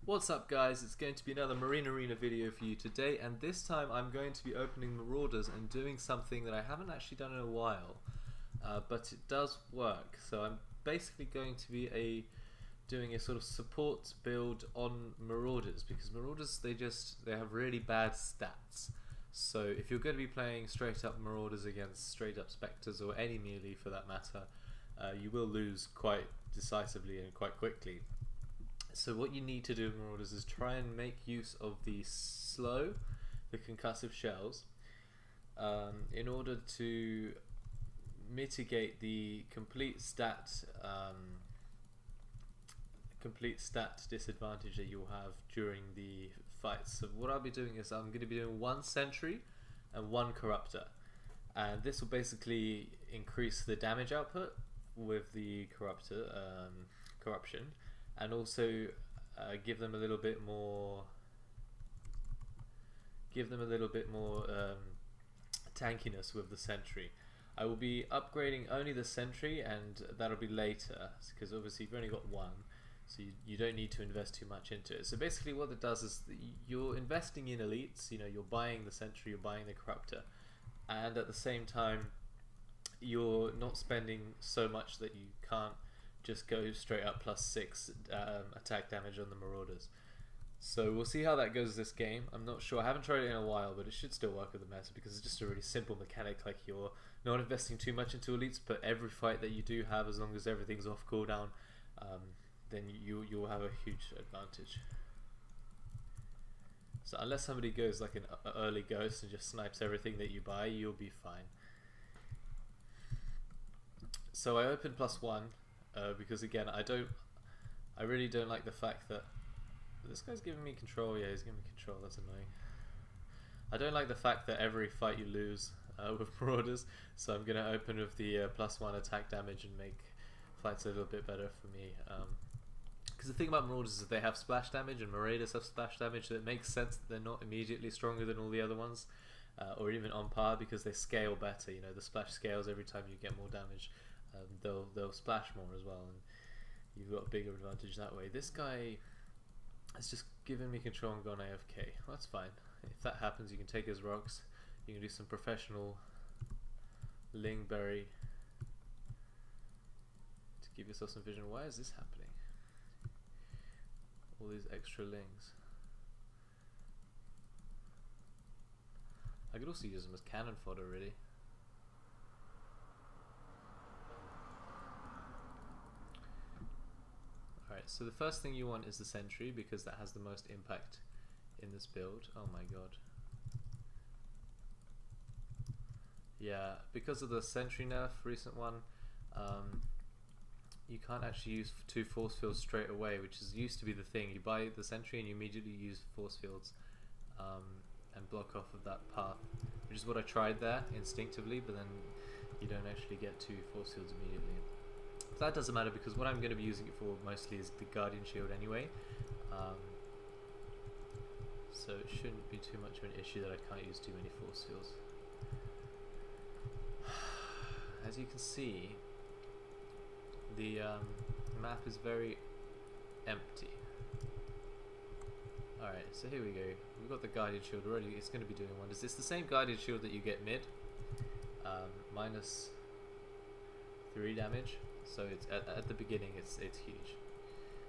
What's up guys, it's going to be another Marine Arena video for you today, and this time I'm going to be opening Marauders and doing something that I haven't actually done in a while, but it does work. So I'm basically going to be doing a sort of support build on Marauders, because Marauders they have really bad stats. So if you're going to be playing straight up Marauders against straight up Spectres, or any melee for that matter, you will lose quite decisively and quite quickly. So what you need to do in Marauders is try and make use of the concussive shells, in order to mitigate the complete stat disadvantage that you'll have during the fights. So what I'll be doing is I'm going to be doing one sentry and one corruptor, and this will basically increase the damage output with the corruption, and also give them a little bit more tankiness with the sentry. I will be upgrading only the sentry, and that'll be later, because obviously you've only got one, so you don't need to invest too much into it. So basically what it does is you're investing in elites, you're buying the sentry, you're buying the corruptor, and at the same time you're not spending so much that you can't just go straight up +6 attack damage on the Marauders. So we'll see how that goes this game. I'm not sure, I haven't tried it in a while, but it should still work with the meta, because it's just a really simple mechanic. Like, you're not investing too much into elites, but every fight that you do have, as long as everything's off cooldown, then you'll have a huge advantage. So unless somebody goes like an early ghost and just snipes everything that you buy, you'll be fine. So I opened +1, because again, I really don't like the fact that this guy's giving me control. Yeah, he's giving me control. That's annoying. I don't like the fact that every fight you lose with Marauders, so I'm gonna open with the +1 attack damage and make fights a little bit better for me. Because the thing about Marauders is that they have splash damage, and Maraiders have splash damage, so it makes sense that they're not immediately stronger than all the other ones, or even on par, because they scale better. The splash scales every time you get more damage. They'll splash more as well, and you've got a bigger advantage that way. This guy has just given me control and gone AFK. Well, that's fine. If that happens, you can take his rocks. You can do some professional Lingberry to give yourself some vision. Why is this happening? All these extra lings. I could also use them as cannon fodder, really. Alright, so the first thing you want is the sentry, because that has the most impact in this build. Oh my god. Yeah, because of the sentry nerf, recent one, you can't actually use 2 force fields straight away, which used to be the thing. You buy the sentry and you immediately use force fields and block off of that path, which is what I tried there instinctively, but then you don't actually get 2 force fields immediately. But that doesn't matter, because what I'm going to be using it for mostly is the Guardian Shield anyway, so it shouldn't be too much of an issue that I can't use too many force fields. As you can see, the map is very empty. Alright, so here we go. We've got the Guardian Shield already. It's going to be doing wonders. It's the same Guardian Shield that you get mid, -3 damage. So it's at the beginning, it's huge.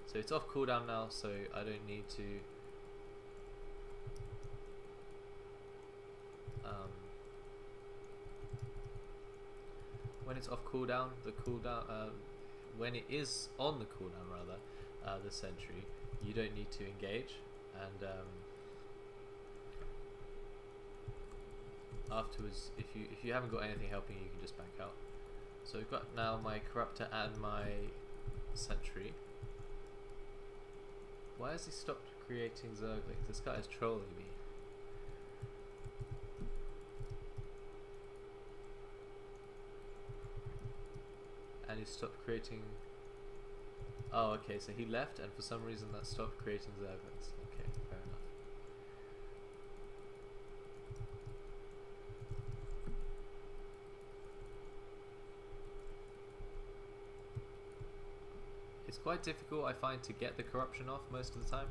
So it's off cooldown now, so I don't need to when it's off cooldown, when it is on the cooldown rather, the sentry, you don't need to engage, and afterwards, if you haven't got anything helping you, can just back out. So we've got now my corruptor and my sentry. Why has he stopped creating zerglings? This guy is trolling me. And he stopped creating... Oh, okay, so he left, and for some reason that stopped creating zerglings. Okay, fair enough. It's quite difficult, I find, to get the corruption off most of the time.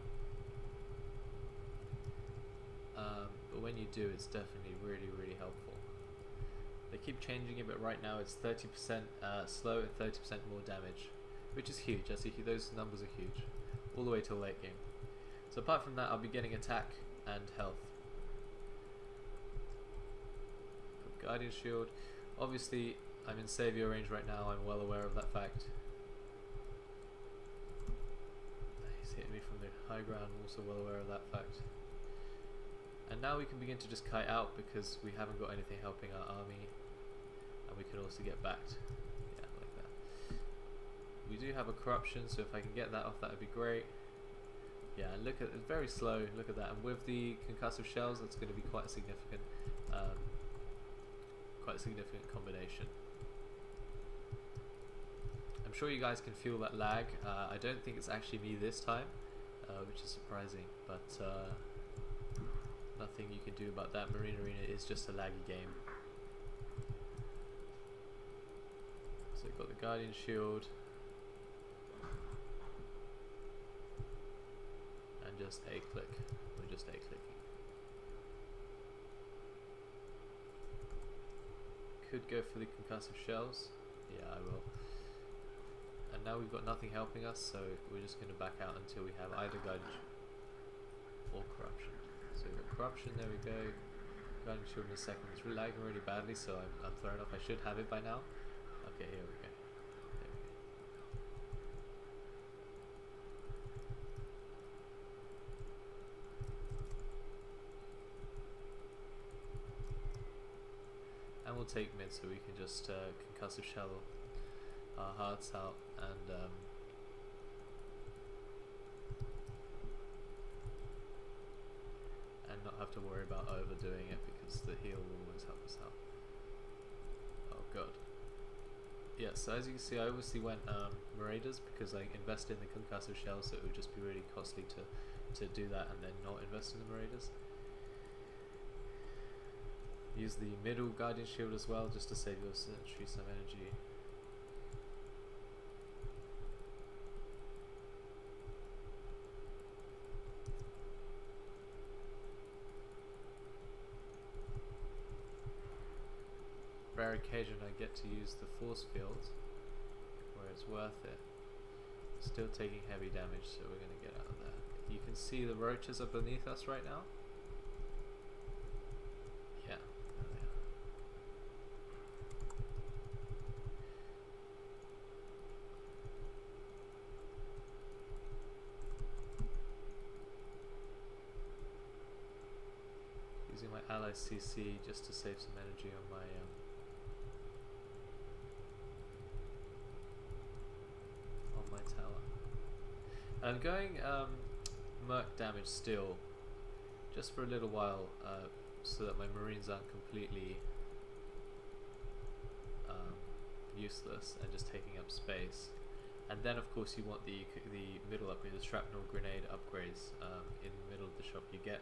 but when you do, it's definitely really helpful. They keep changing it, but right now it's 30% slow and 30% more damage, which is huge. Those numbers are huge, all the way till late game. So apart from that, I'll be getting attack and health. Guardian Shield. Obviously, I'm in Savior range right now. I'm well aware of that fact. He's hitting me from the high ground. I'm also well aware of that fact. And now we can begin to just kite out because we haven't got anything helping our army. And we can also get backed. Yeah, like that. We do have a corruption, so if I can get that off, that would be great. Yeah, look at it's very slow. Look at that. And with the concussive shells, that's going to be quite a significant combination. I'm sure you guys can feel that lag. I don't think it's actually me this time, which is surprising, but nothing you can do about that. Marine Arena is just a laggy game. So we've got the Guardian Shield, and just a click. We're just a clicking. Could go for the concussive shells. Yeah, I will. And now we've got nothing helping us, so we're just going to back out until we have either Guardian or Corruption. So we've got Corruption, there we go. Guardian Shield in a second. It's lagging really badly, so I'm thrown off. I should have it by now. Okay, here we go. There we go. And we'll take mid so we can just concussive shell our hearts out and not have to worry about overdoing it because the heal will always help us out. Oh god. Yeah, so as you can see, I obviously went Maraiders because I invested in the concussive shell, so it would just be really costly to do that and then not invest in the Maraiders. Use the middle Guardian Shield as well, just to save your sentry some energy. Rare occasion I get to use the force field, where it's worth it. Still taking heavy damage, so we're going to get out of there. You can see the roaches are beneath us right now. Yeah. Using my ally CC just to save some energy on my tower. I'm going merc damage still, just for a little while, so that my marines aren't completely useless and just taking up space. And then of course you want the middle upgrade, the shrapnel grenade upgrades in the middle of the shop. You get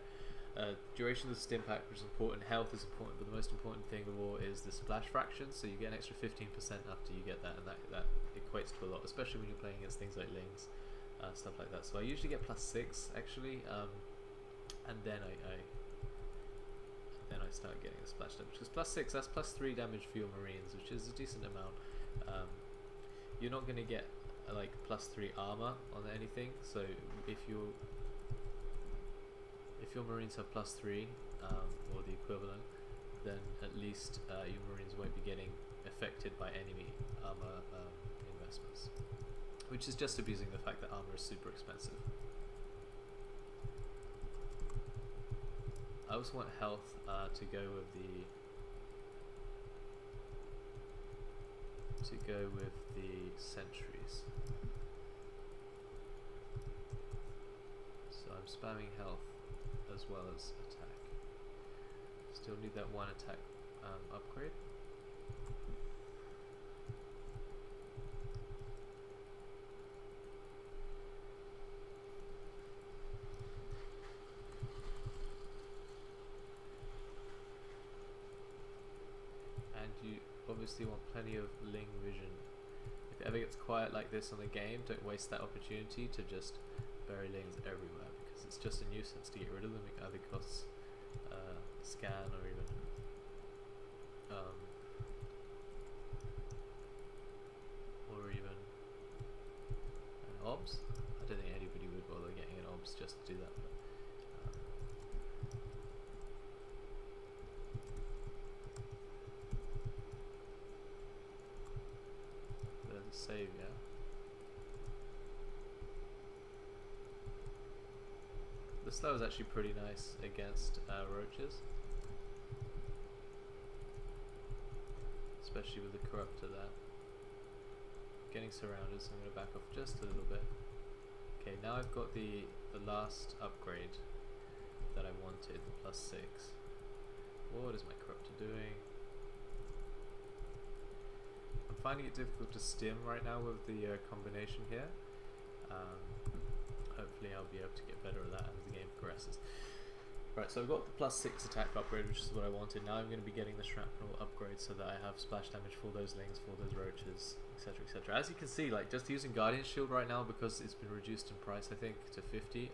duration of the stim pack, which is important. Health is important, but the most important thing of all is the splash fraction. So you get an extra 15% after you get that, and that equates to a lot, especially when you're playing against things like Lings, stuff like that. So I usually get +6 actually, and then I start getting a splash damage, because +6, that's +3 damage for your marines, which is a decent amount. You're not going to get like +3 armor on anything, so if your marines have +3 or the equivalent, then at least your marines won't be getting affected by enemy armor investments, which is just abusing the fact that armor is super expensive. I also want health to go with the sentries. So I'm spamming health as well as attack. Still need that one attack upgrade. And you obviously want plenty of Ling vision. If it ever gets quiet like this on the game, don't waste that opportunity to just bury Lings everywhere, because it's just a nuisance to get rid of them. It either costs scan or even an obs. I don't think anybody would bother getting an obs just to do that. But, there's a save, yeah. The slow is actually pretty nice against roaches, especially with the corruptor there. Getting surrounded, so I'm going to back off just a little bit. Okay, now I've got the last upgrade that I wanted, the +6. What is my corruptor doing? I'm finding it difficult to stim right now with the combination here. Hopefully I'll be able to get better at that as the game progresses. Right, so I've got the +6 attack upgrade, which is what I wanted. Now I'm going to be getting the shrapnel upgrade so that I have splash damage for those lings, for those roaches, etc, etc. As you can see, like, just using Guardian Shield right now, because it's been reduced in price, I think, to 50.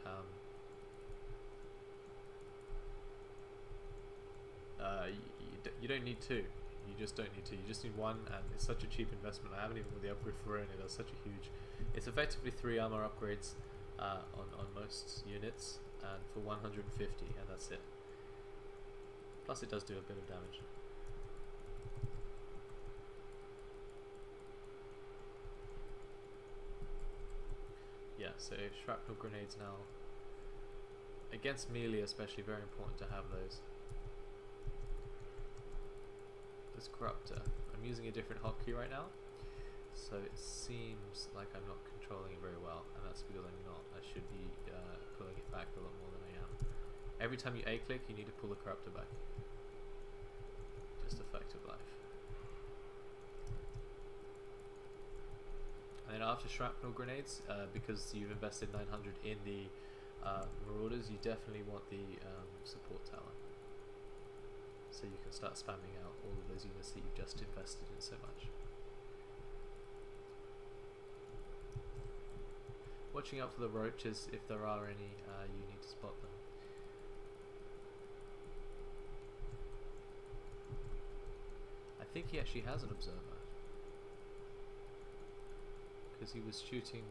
You don't need two. You just don't need two. You just need one, and it's such a cheap investment. I haven't even got the upgrade for it, and it does such a huge... It's effectively 3 armor upgrades on most units, and for 150, and that's it. Plus it does do a bit of damage. Yeah, so shrapnel grenades now. Against melee especially, very important to have those. This corruptor. I'm using a different hotkey right now, so it seems like I'm not controlling it very well, and that's because I'm not. I should be pulling it back a lot more than I am. Every time you A-click, you need to pull the corruptor back. Just a fact of life. And then after shrapnel grenades, because you've invested 900 in the marauders, you definitely want the support tower. So you can start spamming out all of those units that you've just invested in so much. Watching out for the roaches, if there are any, you need to spot them. I think he actually has an observer, because he was shooting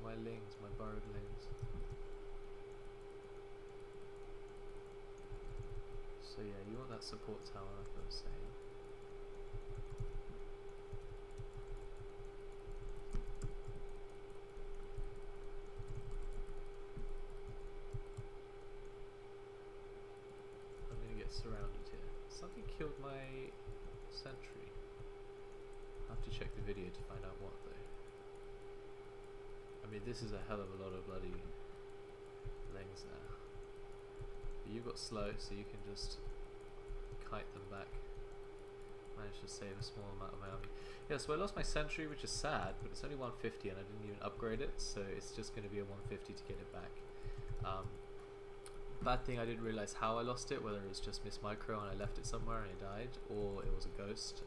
my lings, my borrowed lings. So yeah, you want that support tower, like I was saying. I'm gonna get surrounded here. Something killed my sentry. I'll have to check the video to find out what though. I mean, this is a hell of a lot of bloody lings there. But you've got slow, so you can just kite them back. Managed to save a small amount of my army. Yeah, so I lost my sentry, which is sad, but it's only 150 and I didn't even upgrade it, so it's just going to be a 150 to get it back. Bad thing, I didn't realize how I lost it, whether it was just miss micro and I left it somewhere and it died, or it was a ghost.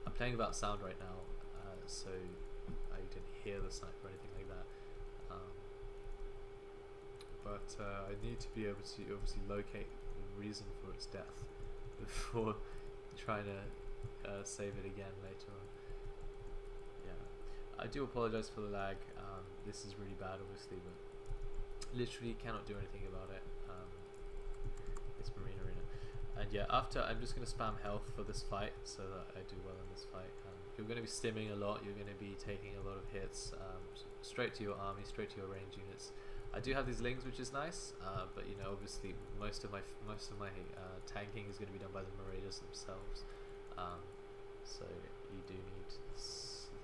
I'm playing without sound right now, so I didn't hear the sniper or anything like that. But I need to be able to obviously locate the reason for its death before trying to save it again later on. Yeah, I do apologize for the lag. This is really bad, obviously, but literally cannot do anything about it. It's Marine Arena, and yeah, after I'm just going to spam health for this fight so that I do well in this fight. You're going to be stimming a lot. You're going to be taking a lot of hits straight to your army, straight to your range units. I do have these lings, which is nice, but you know, obviously most of my tanking is going to be done by the Maraiders themselves. So you do need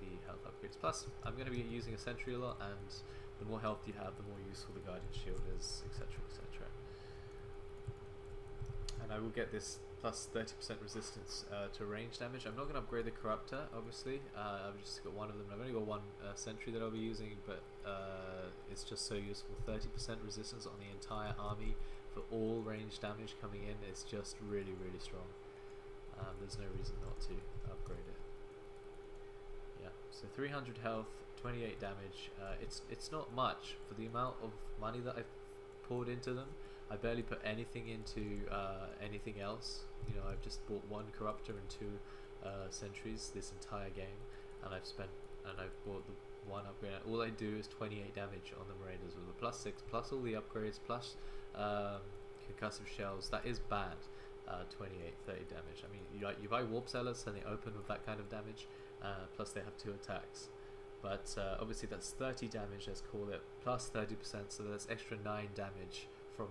the health upgrades. Plus, I'm going to be using a sentry a lot, and the more health you have, the more useful the Guardian Shield is, etc, etc. And I will get this plus 30% resistance to range damage. I'm not going to upgrade the corruptor, obviously. I've just got one of them. I've only got one sentry that I'll be using, but it's just so useful. 30% resistance on the entire army for all range damage coming in is just really, really strong. There's no reason not to upgrade it. Yeah, so 300 health, 28 damage. It's not much for the amount of money that I've poured into them. I barely put anything into anything else. You know, I've just bought 1 corruptor and 2 sentries this entire game, and I've bought the 1 upgrade. All I do is 28 damage on the Maraiders with a +6, plus all the upgrades, plus concussive shells. That is bad. 28, 30 damage. I mean, you buy warp sellers and they open with that kind of damage, plus they have 2 attacks. But obviously that's 30 damage, let's call it, plus 30%, so that's extra 9 damage from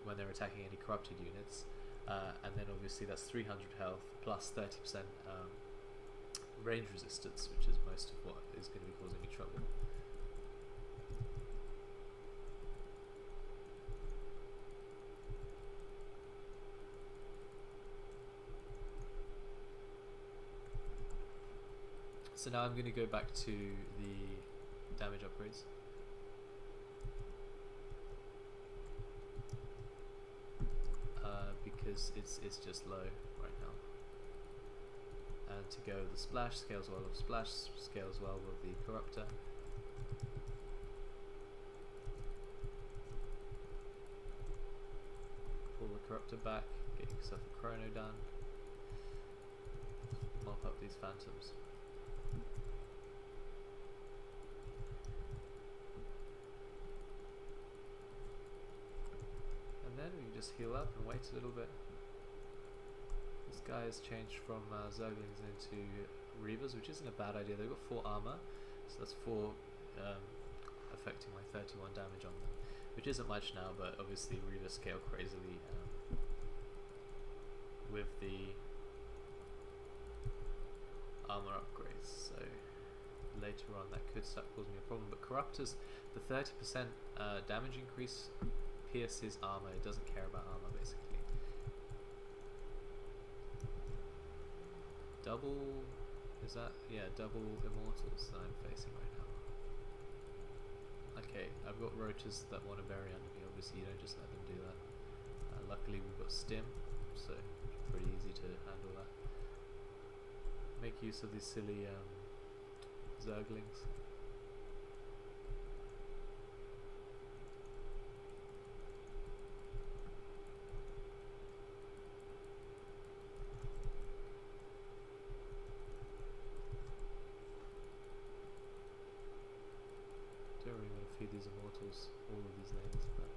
when they're attacking any corrupted units. And then obviously that's 300 health, plus 30% range resistance, which is most of what is going to be causing me trouble. So now I'm going to go back to the damage upgrades. Because it's just low right now. And to go the splash, scales well with splash, scales well with the corruptor. Pull the corruptor back, get yourself a chrono done. Mop up these phantoms. Then we can just heal up and wait a little bit. This guy has changed from Zerglings into Reavers, which isn't a bad idea. They've got 4 armor, so that's 4 affecting my 31 damage on them, which isn't much now, but obviously Reavers scale crazily with the armor upgrades, so later on that could start causing me a problem. But Corruptors, the 30% damage increase pierces armor, it doesn't care about armor basically. Double, is that? Yeah, double immortals that I'm facing right now. Okay, I've got roaches that want to bury under me, obviously you don't just let them do that. Luckily we've got stim, so it's pretty easy to handle that. Make use of these silly Zerglings. Don't really want to feed these immortals all of these names, but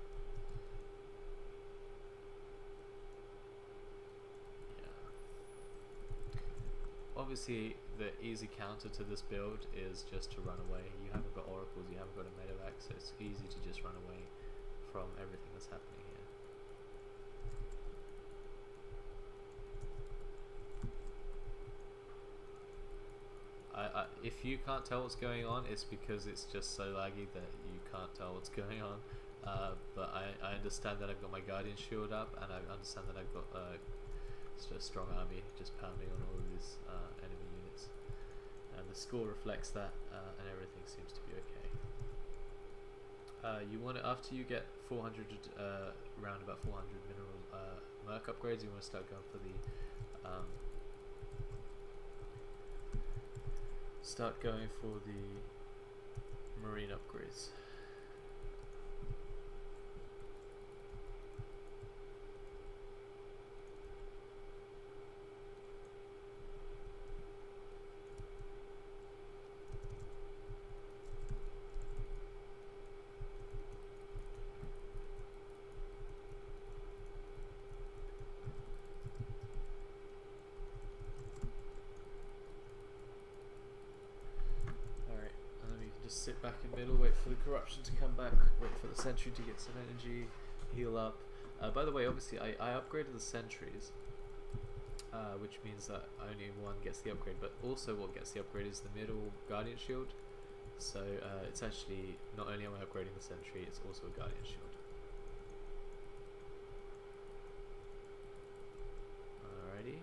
yeah. Obviously, the easy counter to this build is just to run away. You haven't got oracles, you haven't got a medevac, so it's easy to just run away from everything that's happening here. If you can't tell what's going on, it's because it's just so laggy that you can't tell what's going on. But I understand that I've got my Guardian Shield up, and I understand that I've got a strong army just pounding on all of these enemy units. And the score reflects that, and everything seems to be okay. You want it after you get 400, around about 400 mineral merc upgrades. You want to start going for the marine upgrades. Sit back in middle, wait for the corruption to come back, wait for the sentry to get some energy, heal up. By the way, obviously I upgraded the sentries, which means that only one gets the upgrade, but also what gets the upgrade is the middle Guardian Shield. So it's actually, not only am I upgrading the sentry, it's also a Guardian Shield. Alrighty.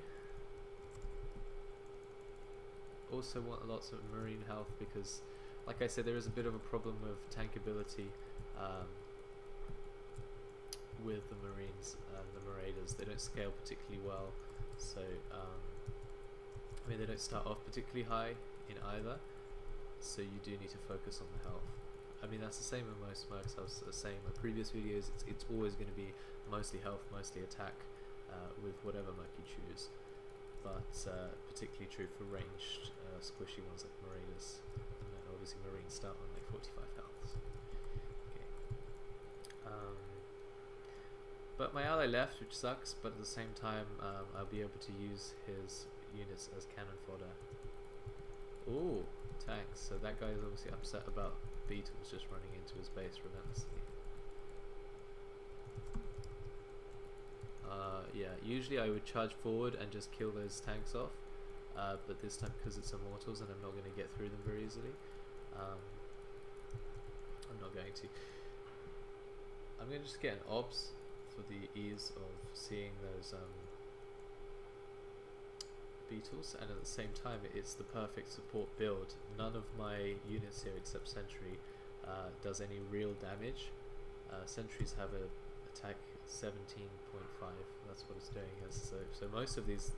Also want lots of marine health because, like I said, there is a bit of a problem with tankability with the Marines and the Maraiders. They don't scale particularly well, so I mean they don't start off particularly high in either, so you do need to focus on the health. I mean, that's the same in most mercs. I was saying in my previous videos, it's always going to be mostly health, mostly attack, with whatever merc you choose, but particularly true for ranged squishy ones like Maraiders, and then obviously Marines start on like 45 health. Okay. But my ally left, which sucks, but at the same time I'll be able to use his units as cannon fodder. Ooh, tanks. So that guy is obviously upset about beetles just running into his base relentlessly. Yeah, usually I would charge forward and just kill those tanks off, but this time because it's immortals and I'm not going to get through them very easily, I'm not going to. I'm going to just get an obs for the ease of seeing those beetles, and at the same time it's the perfect support build. None of my units here except sentry does any real damage. Sentries have a attack 17.5, that's what it's doing. So most of these,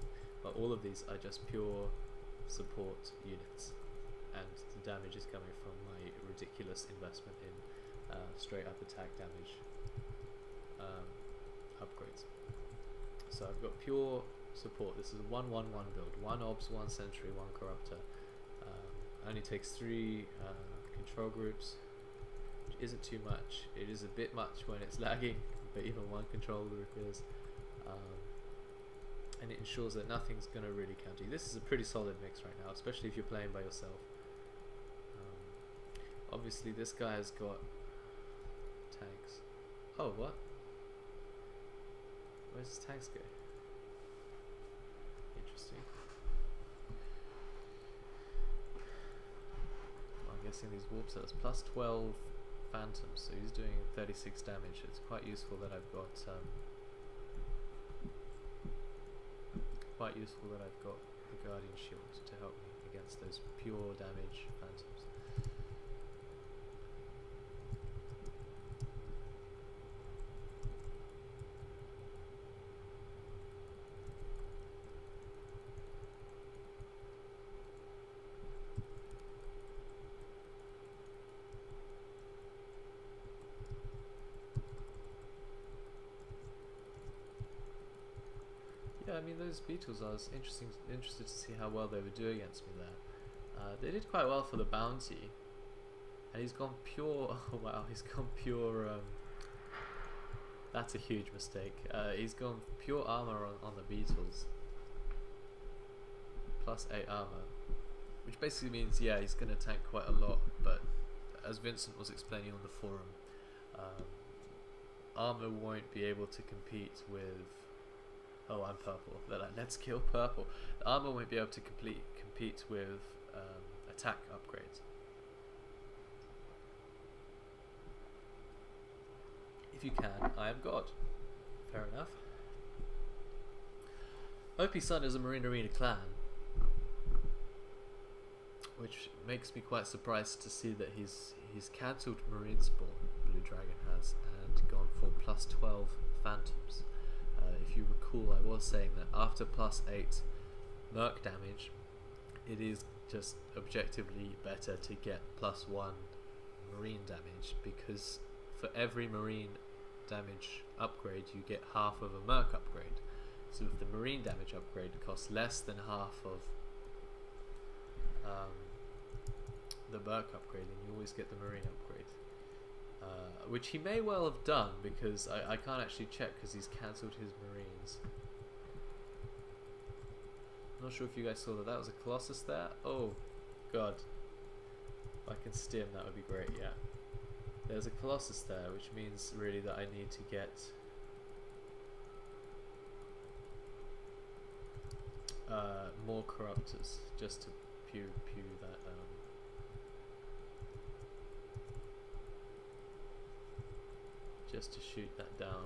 well, all of these are just pure support units, and the damage is coming from my ridiculous investment in straight up attack damage upgrades. So I've got pure support. This is a 1-1-1 build. 1 obs, 1 sentry, 1 corruptor. Only takes 3 control groups, which isn't too much. It is a bit much when it's lagging, but even 1 control group is. And it ensures that nothing's going to really counter you. This is a pretty solid mix right now, especially if you're playing by yourself. Obviously this guy has got tanks. Oh, what? Where's his tanks go? Interesting. Well, I'm guessing these warp cells plus 12 phantoms, so he's doing 36 damage. It's quite useful that I've got the guardian shield to help me against those pure damage phantoms. Yeah, I mean those beetles, I was interested to see how well they would do against me there. They did quite well for the bounty, and he's gone pure. Oh wow, he's gone pure. That's a huge mistake. He's gone pure armor on the beetles, plus 8 armor, which basically means yeah he's going to tank quite a lot. But as Vincent was explaining on the forum, armor won't be able to compete with. Oh, I'm purple. Let's kill purple. The armor won't be able to compete with attack upgrades. If you can, I am God. Fair enough. OP Sun is a Marine Arena clan, which makes me quite surprised to see that he's cancelled Marine Spawn, Blue Dragon has, and gone for plus 12 Phantoms. If you recall, I was saying that after plus 8 merc damage, it is just objectively better to get plus 1 marine damage, because for every marine damage upgrade you get half of a merc upgrade. So if the marine damage upgrade costs less than half of the merc upgrade, then you always get the marine upgrade. Which he may well have done, because I can't actually check because he's cancelled his marines. I'm not sure if you guys saw that. That was a Colossus there. Oh god, if I can stim that would be great. Yeah, there's a Colossus there, which means really that I need to get more corruptors just to pew that just to shoot that down.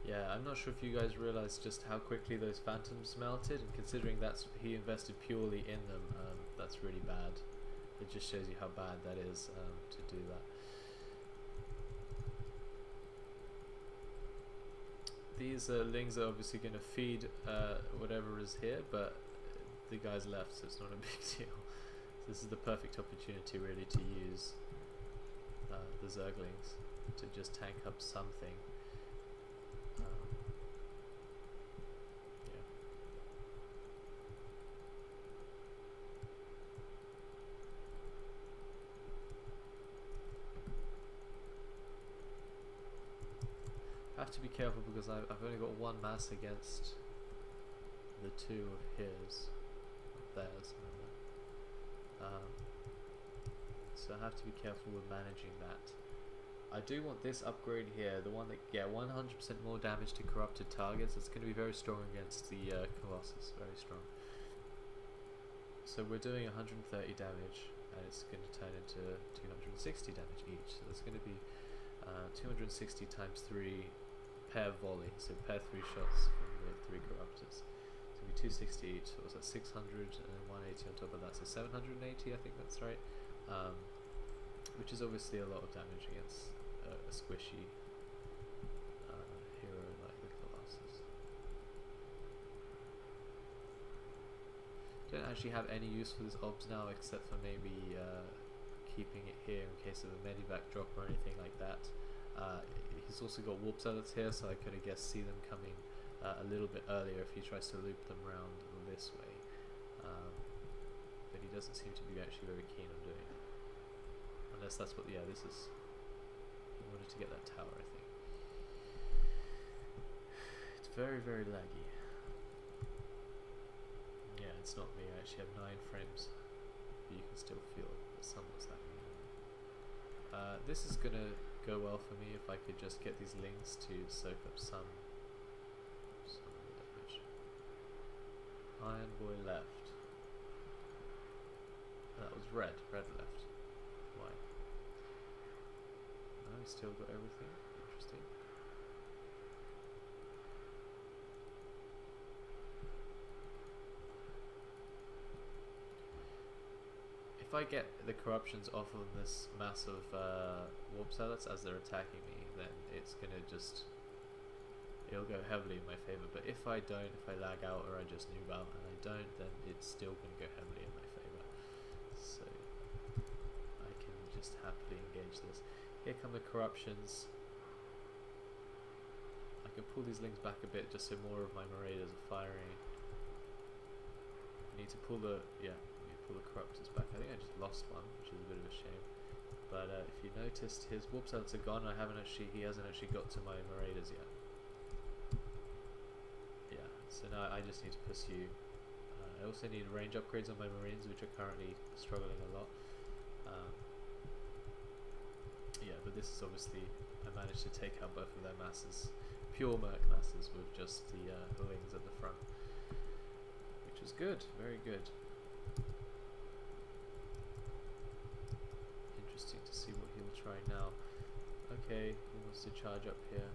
Yeah, I'm not sure if you guys realize just how quickly those phantoms melted, and considering he invested purely in them, that's really bad. It just shows you how bad that is to do that. these lings are obviously going to feed whatever is here, but the guy's left, so it's not a big deal. So this is the perfect opportunity really to use the Zerglings to just tank up something. Yeah. I have to be careful because I've only got one mass against the two of his, of theirs. So I have to be careful with managing that. I do want this upgrade here, the one that 100% more damage to corrupted targets. It's going to be very strong against the Colossus, very strong. So we're doing 130 damage, and it's going to turn into 260 damage each. So there's going to be 260 times 3 pair volley, so pair 3 shots from the 3 corruptors. So it'll be 260 each. So what's that? 600 and then 180 on top of that. So 780, I think that's right. Which is obviously a lot of damage against a squishy hero like the Colossus. Don't actually have any use for this obs now, except for maybe keeping it here in case of a medivac drop or anything like that. He's also got warp zealots here, so I could have guessed see them coming a little bit earlier if he tries to loop them around this way. But he doesn't seem to be actually very keen on doing it. Unless that's what, yeah, this is, he wanted to get that tower, I think. It's very, very laggy. Yeah, it's not me, I actually have 9 frames, but you can still feel that somewhat's happening. This is gonna go well for me if I could just get these lings to soak up some damage. Iron Boy left. That was red left. Why? No, he's still got everything. Interesting. If I get the corruptions off of this mass of warp zealots as they're attacking me, then it's gonna just, it'll go heavily in my favor. But if I don't, if I lag out or I just noob out and I don't, then it's still gonna go heavily in my favor. So I can just happily engage this. Here come the corruptions. I can pull these lings back a bit just so more of my Maraiders are firing. I need to pull the, pull the corruptors back. I think I just lost one, which is a bit of a shame. But if you noticed, his warp zealots are gone. He hasn't actually got to my Maraiders yet. Yeah, so now I just need to pursue. I also need range upgrades on my Marines, which are currently struggling a lot. Yeah, but this is obviously, I managed to take out both of their masses, pure merc masses, with just the wings at the front, which was good, very good. Interesting to see what he'll try now. Okay, he wants to charge up here.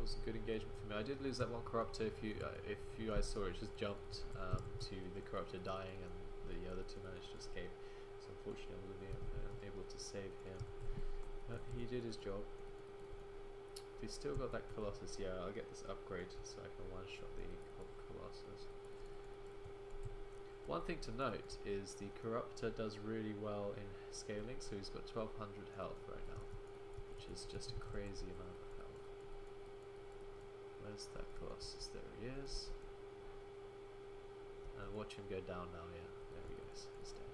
A good engagement for me. I did lose that one corruptor. If you guys saw it, just jumped to the corruptor dying, and the other two managed to escape. So unfortunately, I wasn't able to save him. But he did his job. If he's still got that Colossus, yeah, I'll get this upgrade so I can one-shot the Colossus. One thing to note is the corruptor does really well in scaling, so he's got 1200 health right now, which is just a crazy amount. Where's that Colossus? There he is. And watch him go down now, yeah. There he goes. He's dead.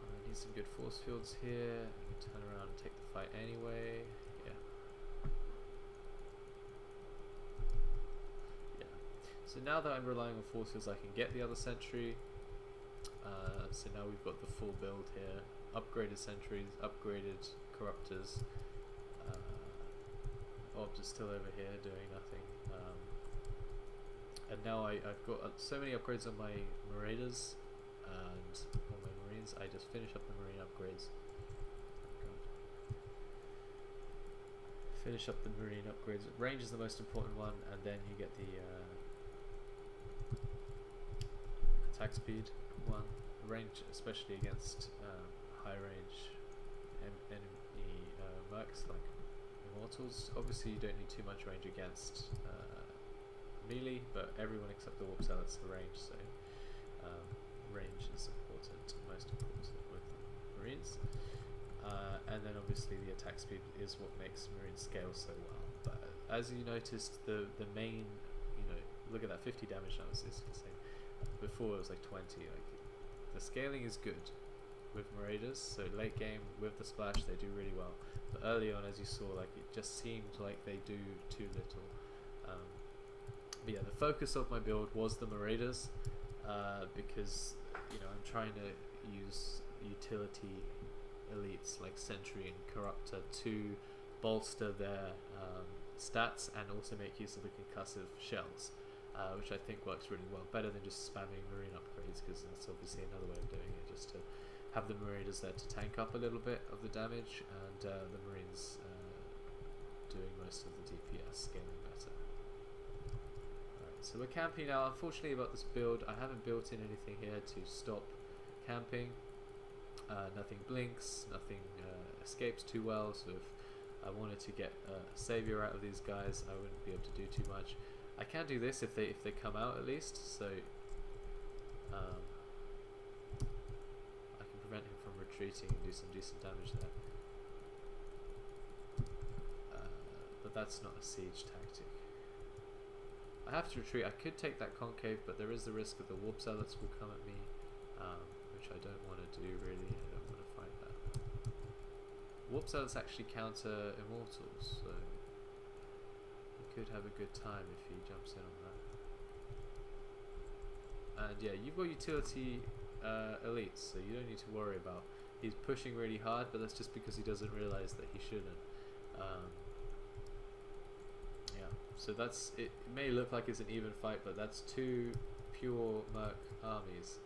I need some good force fields here. I can turn around and take the fight anyway. Yeah. Yeah. So now that I'm relying on force fields, I can get the other sentry. So now we've got the full build here. Upgraded sentries, upgraded corruptors. Obs is still over here doing nothing. And now I've got so many upgrades on my Maraiders and on my Marines. I just finish up the Marine upgrades. finish up the marine upgrades. Range is the most important one, and then you get the attack speed one. Range, especially against high range enemy mercs like immortals. Obviously you don't need too much range against melee, but everyone except the warp zealots the range, so range is important, most important with marines. And then obviously the attack speed is what makes marines scale so well. But as you noticed, the main, you know, look at that 50 damage now, it's insane. Before it was like 20. Like, the scaling is good with Maraiders, so late game with the splash they do really well. But early on, as you saw, like it just seemed like they do too little. But yeah, the focus of my build was the Maraiders because, you know, I'm trying to use utility elites like sentry and corruptor to bolster their stats and also make use of the concussive shells. Which I think works really well, better than just spamming marine upgrades, because that's obviously another way of doing it, just to have the Maraiders there to tank up a little bit of the damage, and the marines doing most of the DPS, scaling better. Alright, so we're camping now. Unfortunately about this build, I haven't built in anything here to stop camping. Nothing blinks, nothing escapes too well, so if I wanted to get a saviour out of these guys, I wouldn't be able to do too much. I can do this if they come out at least, so I can prevent him from retreating and do some decent damage there. But that's not a siege tactic. I have to retreat. I could take that concave, but there is the risk that the warp zealots will come at me, which I don't want to do really. I don't want to fight that. Warp zealots actually counter immortals, so could have a good time if he jumps in on that. And yeah, you've got utility elites, so you don't need to worry about. He's pushing really hard, but that's just because he doesn't realize that he shouldn't. Yeah, so that's it. It may look like it's an even fight, but that's two pure merc armies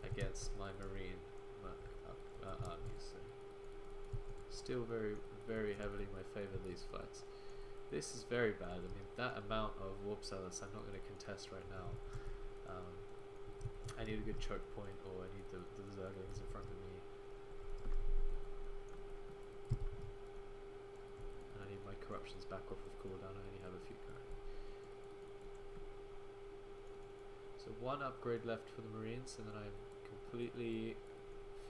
against my marine merc armies. So still very, very heavily in my favor these fights. This is very bad. I mean, that amount of warp zealots I'm not going to contest right now. I need a good choke point, or I need the zerglings in front of me. And I need my corruptions back off of cooldown. I only have a few currently. So one upgrade left for the marines, and then I'm completely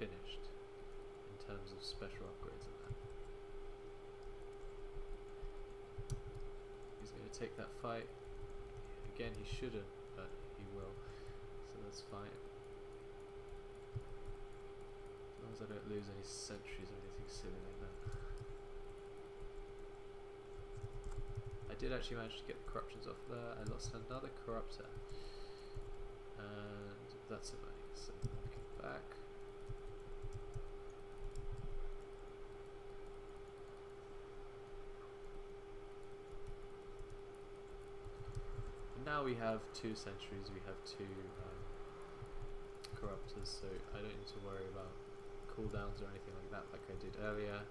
finished in terms of special upgrades and that. Take that fight again. He shouldn't, but he will, so that's fine as long as I don't lose any sentries or anything silly like that. I did actually manage to get the corruptions off there. I lost another corruptor, and that's annoying, so looking back. Now we have two sentries, we have two corruptors, so I don't need to worry about cooldowns or anything like that like I did earlier.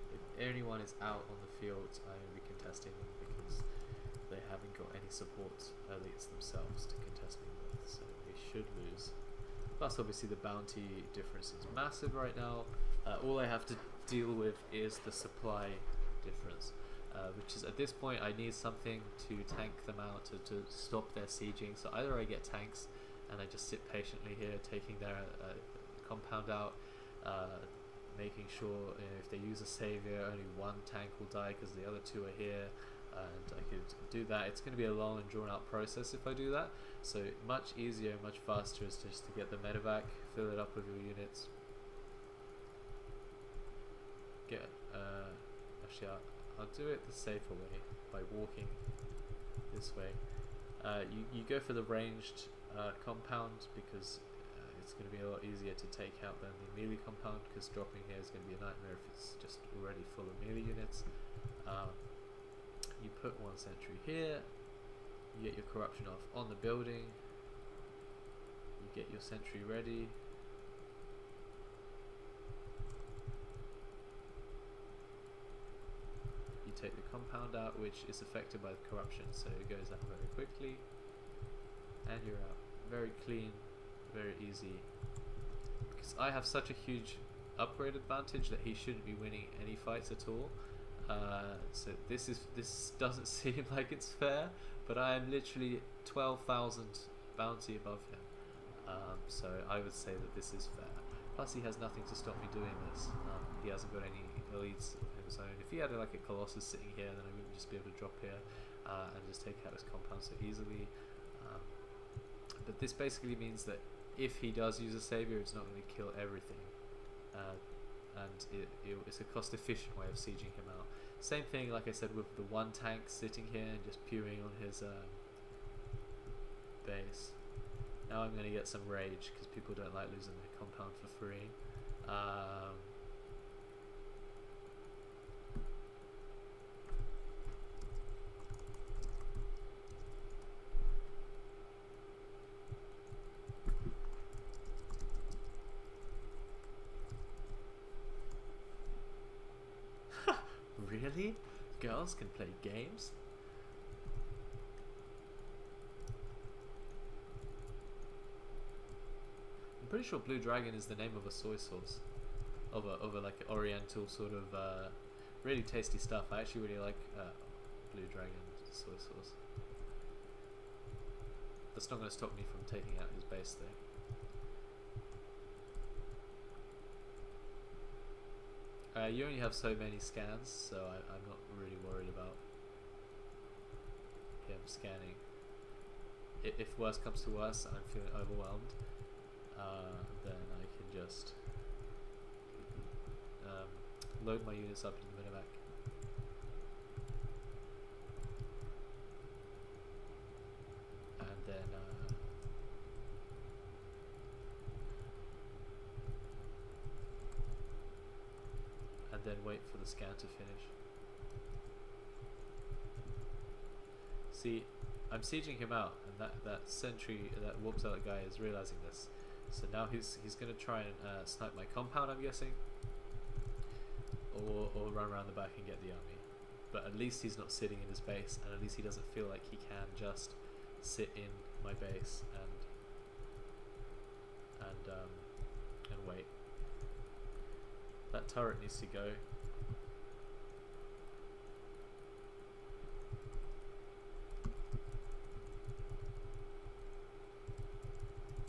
If anyone is out on the field, I will be contesting them because they haven't got any support elites themselves to contest me with, so they should lose. Plus obviously the bounty difference is massive right now. All I have to deal with is the supply difference. Which is, at this point, I need something to tank them out, to stop their sieging. So either I get tanks and I just sit patiently here taking their compound out, making sure, you know, if they use a saviour, only one tank will die because the other two are here, and I could do that. It's going to be a long and drawn out process if I do that, so much easier, much faster is just to get the medevac, fill it up with your units, get actually I'll do it the safer way by walking this way. You go for the ranged compound because it's going to be a lot easier to take out than the melee compound, because dropping here is going to be a nightmare if it's just already full of melee units. You put one sentry here, you get your corruption off on the building, you get your sentry ready, take the compound out, which is affected by the corruption, so it goes out very quickly, and you're out. Very clean, very easy. Because I have such a huge upgrade advantage that he shouldn't be winning any fights at all. So this doesn't seem like it's fair, but I am literally 12,000 bounty above him. So I would say that this is fair. Plus he has nothing to stop me doing this. He hasn't got any elites of his own. If he had like a Colossus sitting here, then I wouldn't just be able to drop here and just take out his compound so easily. But this basically means that if he does use a savior, it's not going to kill everything, and it's a cost-efficient way of sieging him out. Same thing, like I said, with the one tank sitting here and just pewing on his base. Now I'm going to get some rage because people don't like losing their compound for free. Really? Girls can play games? I'm pretty sure Blue Dragon is the name of a soy sauce. Of a like oriental sort of really tasty stuff. I actually really like Blue Dragon soy sauce. That's not going to stop me from taking out his base though. You only have so many scans, so I'm not really worried about him scanning. If worse comes to worse and I'm feeling overwhelmed, then I can just load my units up into the minivac. And then wait for the scan to finish. See, I'm sieging him out, and that sentry that warps out guy is realizing this. So now he's going to try and snipe my compound, I'm guessing, or run around the back and get the army. But at least he's not sitting in his base, and at least he doesn't feel like he can just sit in my base and wait. That turret needs to go.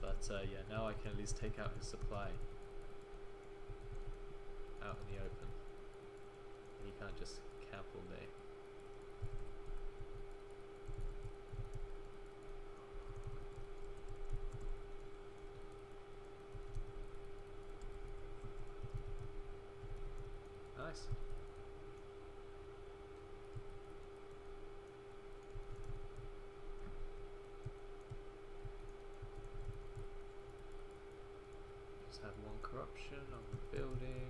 But yeah, now I can at least take out his supply out in the open. And he can't just camp all day. Nice. Just have one corruption on the building.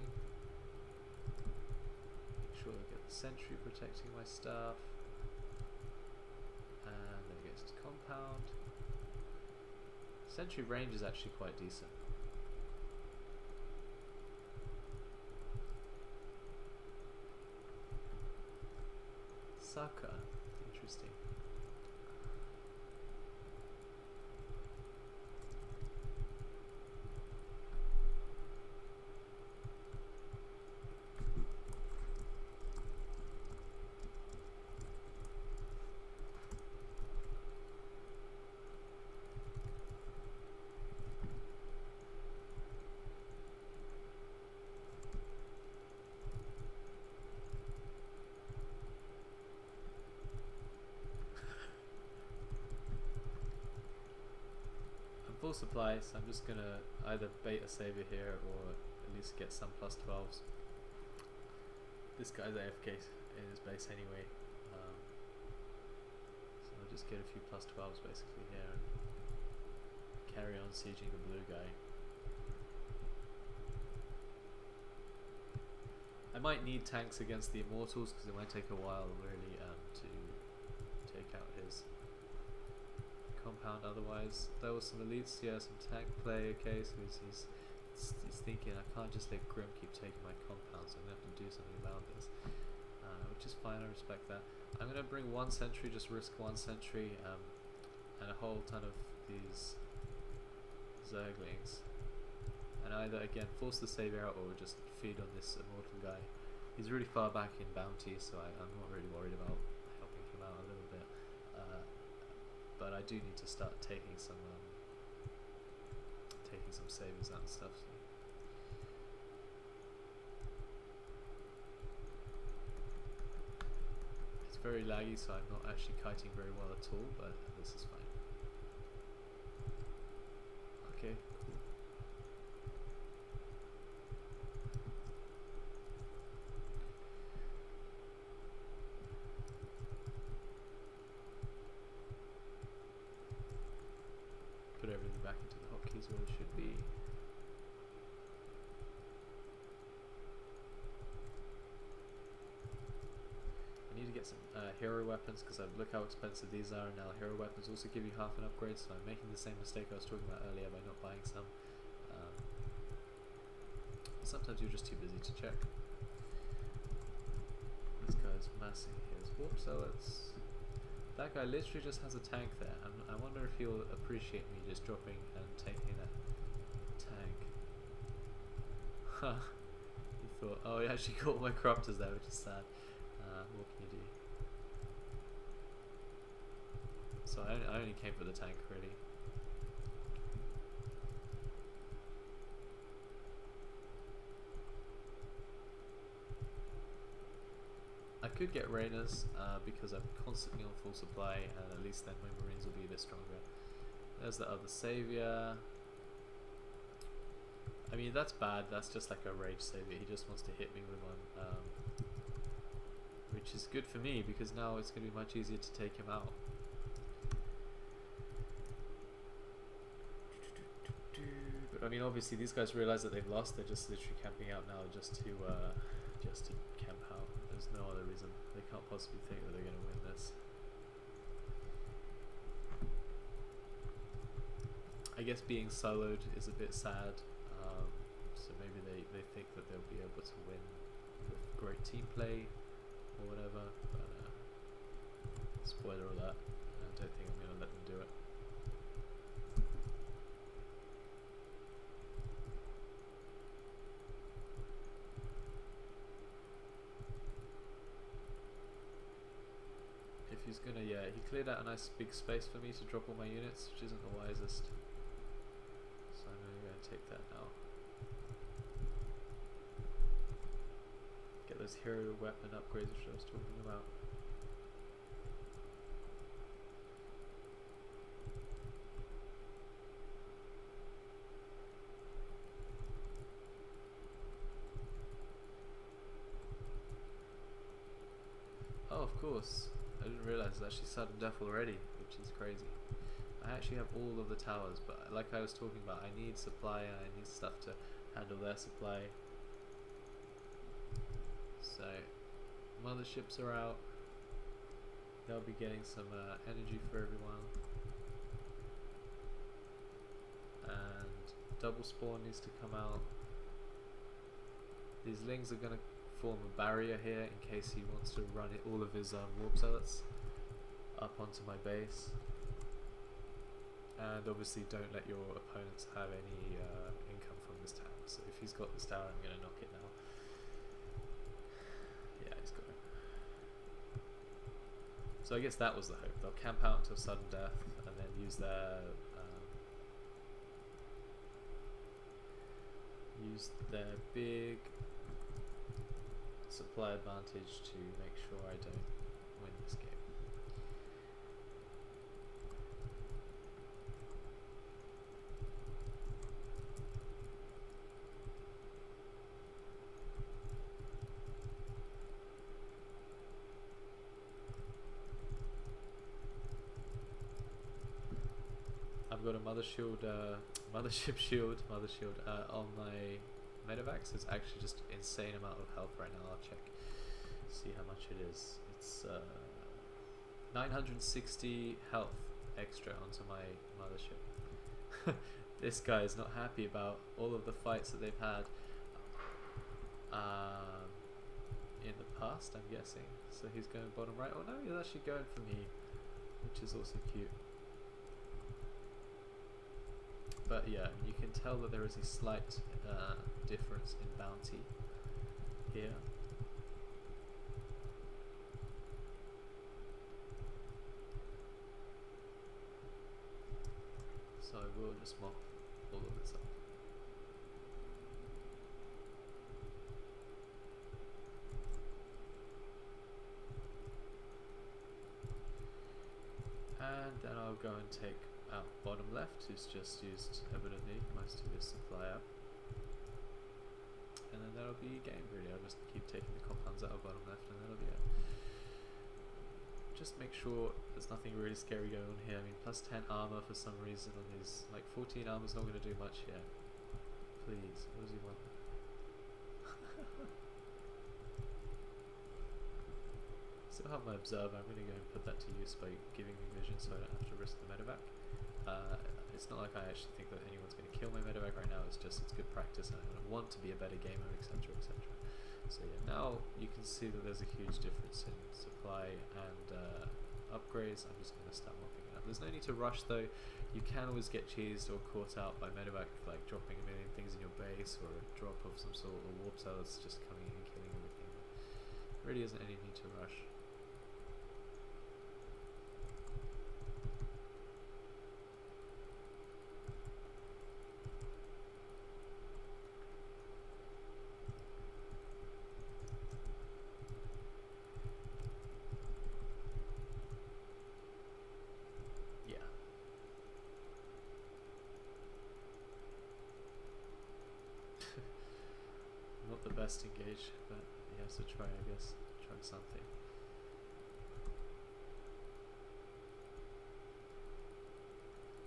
Make sure I get the sentry protecting my stuff. And then it gets to compound. Sentry range is actually quite decent. Sucker. Interesting. Full supply, so I'm just gonna either bait a savior here or at least get some plus 12s. This guy's AFK in his base anyway, so I'll just get a few plus 12s basically here and carry on sieging the blue guy. I might need tanks against the immortals because it might take a while really to take out his compound. Otherwise there was some elites, yeah, some tank play. Okay, so he's thinking I can't just let Grim keep taking my compound, so I'm gonna have to do something about this. which is fine. I respect that. I'm gonna bring one sentry, just risk one sentry, and a whole ton of these zerglings, and either again force the savior out or just feed on this immortal guy. He's really far back in bounty, so I'm not really worried about helping him out a little bit. But I do need to start taking some saviors out and stuff. So. It's very laggy, so I'm not actually kiting very well at all, but this is fine. Okay, cool. Put everything back into the hotkeys where it should be. I need to get some hero weapons, because look how expensive these are, and now hero weapons also give you half an upgrade, so I'm making the same mistake I was talking about earlier by not buying some. Sometimes you're just too busy to check. This guy's massing his warp zealots. That guy literally just has a tank there, and I wonder if he'll appreciate me just dropping and taking that tank. Huh. He thought, oh, he actually got all my corruptors there, which is sad. What can you do? So I only came for the tank, really. I could get Rainers because I'm constantly on full supply, and at least then my Marines will be a bit stronger. There's the other savior. I mean, that's bad. That's just like a rage savior. He just wants to hit me with one, which is good for me because now it's going to be much easier to take him out. But I mean, obviously these guys realize that they've lost. They're just literally camping out now just to camp out. There's no other reason. They can't possibly think that they're going to win this. I guess being soloed is a bit sad. So maybe they think that they'll be able to win with great team play or whatever. But spoiler alert, I don't think I'm going to let them do it. If he's gonna, yeah, he cleared out a nice big space for me to drop all my units, which isn't the wisest. So I'm gonna take that now. Get those hero weapon upgrades which I was talking about. Oh, of course. I didn't realize it's actually sudden death already, which is crazy. I actually have all of the towers, but like I was talking about, I need supply and I need stuff to handle their supply. So, motherships are out. They'll be getting some energy for everyone. And double spawn needs to come out. These lings are going to form a barrier here in case he wants to run all of his warp zealots up onto my base. And obviously don't let your opponents have any income from this tower. So if he's got this tower, I'm going to knock it now. Yeah, he's got it. So I guess that was the hope. They'll camp out until sudden death and then use their big supply advantage to make sure I don't win this game. I've got a mothership shield on my medevacs. It's actually just insane amount of health right now. I'll check, see how much it is. It's 960 health extra onto my mothership. This guy is not happy about all of the fights that they've had in the past, I'm guessing. So he's going bottom right. Oh no, he's actually going for me, which is also cute. But yeah, you can tell that there is a slight difference in bounty here. So I will just mop all of this up. And then I'll go and take out bottom left, who's just used evidently most of his supply up. And then that'll be game really. I'll just keep taking the compounds out of bottom left and that'll be it. Just make sure there's nothing really scary going on here. I mean, plus 10 armor for some reason on his, like 14 armor's not going to do much here. Please, what does he want? Still have my observer. I'm going to go and put that to use by giving me vision so I don't have to risk the medevac. It's not like I actually think that anyone's going to kill my medevac right now. It's just it's good practice and I want to be a better gamer, etc, etc. So yeah, now you can see that there's a huge difference in supply and upgrades. I'm just going to start mopping it up. There's no need to rush though. You can always get cheesed or caught out by medevac, like dropping a million things in your base or a drop of some sort of warp cell that's just coming in and killing everything. There really isn't any need to rush. Not the best engage, but he has to try, I guess. Try something.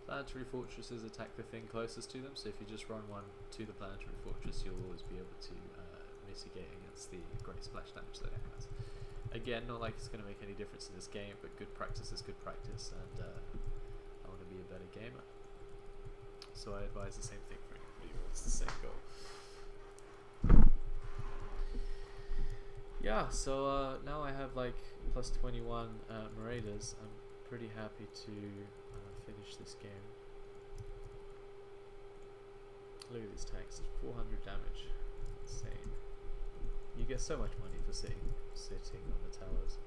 Planetary fortresses attack the thing closest to them, so if you just run one to the planetary fortress, you'll always be able to mitigate against the great splash damage that it has. Again, not like it's going to make any difference in this game, but good practice is good practice, and I want to be a better gamer. So I advise the same thing for anybody who wants the same goal. Yeah, so now I have like plus 21 Maraiders. I'm pretty happy to finish this game. Look at these tanks, 400 damage. Insane. You get so much money for sitting on the towers.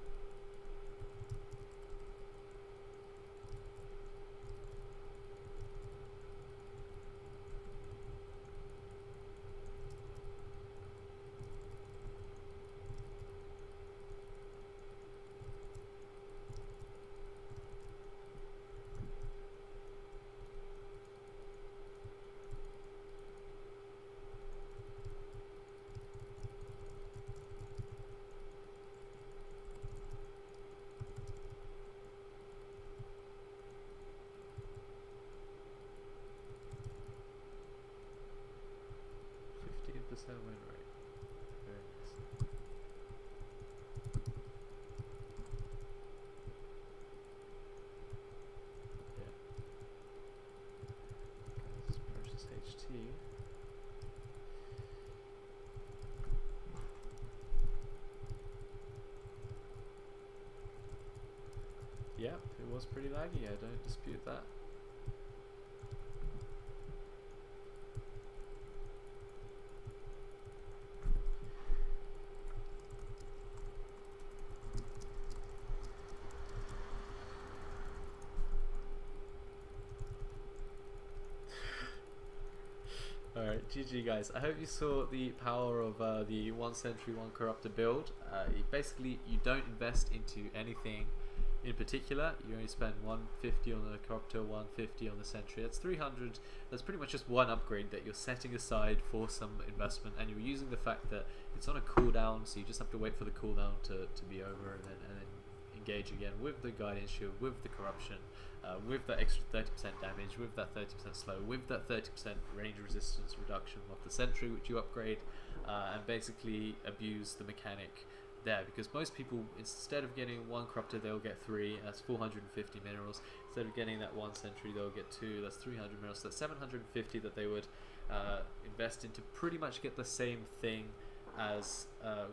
Win rate. Very nice. Yeah. Let's purchase HT. Yep, it was pretty laggy, I don't dispute that. Alright, GG guys. I hope you saw the power of the 1 sentry 1 corruptor build. Basically, you don't invest into anything in particular. You only spend 150 on the corruptor, 150 on the sentry. That's 300. That's pretty much just one upgrade that you're setting aside for some investment, and you're using the fact that it's on a cooldown, so you just have to wait for the cooldown to be over and then engage again with the guardian shield, with the corruption, with that extra 30% damage, with that 30% slow, with that 30% range resistance reduction of the sentry, which you upgrade, and basically abuse the mechanic there, because most people, instead of getting 1 corruptor, they'll get 3. That's 450 minerals. Instead of getting that 1 sentry, they'll get 2. That's 300 minerals. So that's 750 that they would invest in to pretty much get the same thing as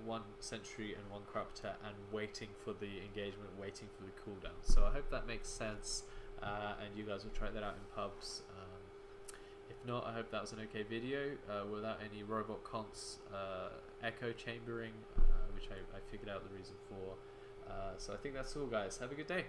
one sentry and one corruptor, and waiting for the engagement, waiting for the cooldown. So I hope that makes sense, and you guys will try that out in pubs. If not, I hope that was an okay video without any robot conts echo chambering, which I figured out the reason for. So I think that's all, guys. Have a good day.